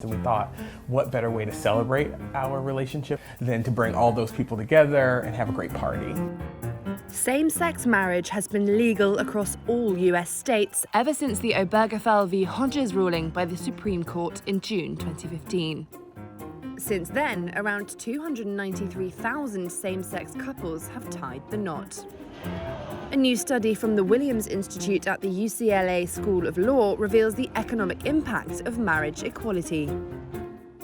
And we thought, what better way to celebrate our relationship than to bring all those people together and have a great party. Same-sex marriage has been legal across all US states ever since the Obergefell v. Hodges ruling by the Supreme Court in June 2015. Since then, around 293,000 same-sex couples have tied the knot. A new study from the Williams Institute at the UCLA School of Law reveals the economic impact of marriage equality.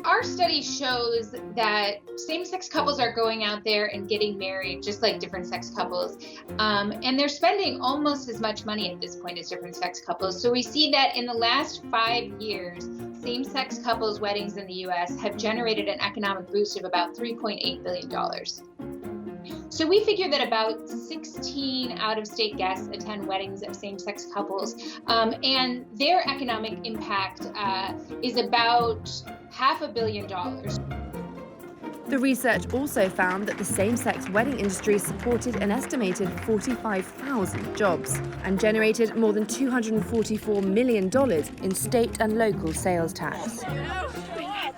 Our study shows that same-sex couples are going out there and getting married just like different sex couples. And they're spending almost as much money at this point as different sex couples. So we see that in the last 5 years, same-sex couples' weddings in the US have generated an economic boost of about $3.8 billion. So we figure that about 16 out-of-state guests attend weddings of same-sex couples, and their economic impact is about $500 million. The research also found that the same-sex wedding industry supported an estimated 45,000 jobs and generated more than $244 million in state and local sales tax.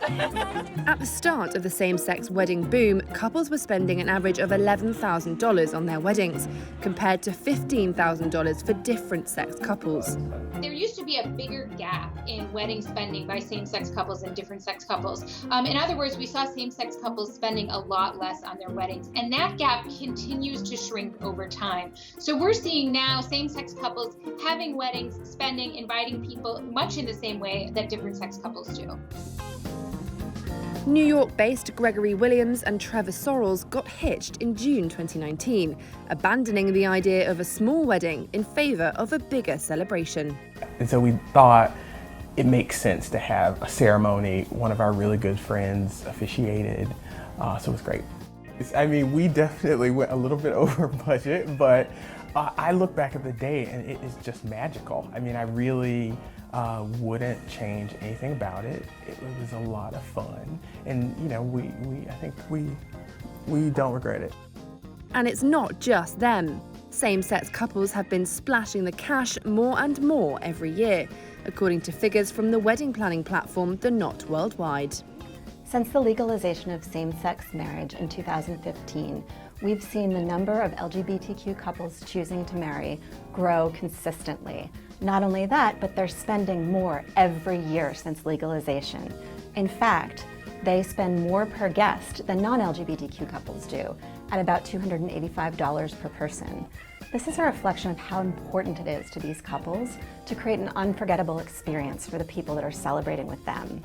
At the start of the same-sex wedding boom, couples were spending an average of $11,000 on their weddings, compared to $15,000 for different sex couples. There used to be a bigger gap in wedding spending by same-sex couples and different sex couples. In other words, we saw same-sex couples spending a lot less on their weddings, and that gap continues to shrink over time. So we're seeing now same-sex couples having weddings, spending, inviting people much in the same way that different sex couples do. New York-based Gregory Williams and Trevor Sorrells got hitched in June 2019, abandoning the idea of a small wedding in favor of a bigger celebration. And so we thought it makes sense to have a ceremony. One of our really good friends officiated, so it was great. I mean, we definitely went a little bit over budget, but I look back at the day and it is just magical. I mean, I really wouldn't change anything about it. It was a lot of fun, and you know, I think we don't regret it. And it's not just them. Same-sex couples have been splashing the cash more and more every year, according to figures from the wedding planning platform The Knot Worldwide. Since the legalization of same-sex marriage in 2015, we've seen the number of LGBTQ couples choosing to marry grow consistently. Not only that, but they're spending more every year since legalization. In fact, they spend more per guest than non-LGBTQ couples do, at about $285 per person. This is a reflection of how important it is to these couples to create an unforgettable experience for the people that are celebrating with them.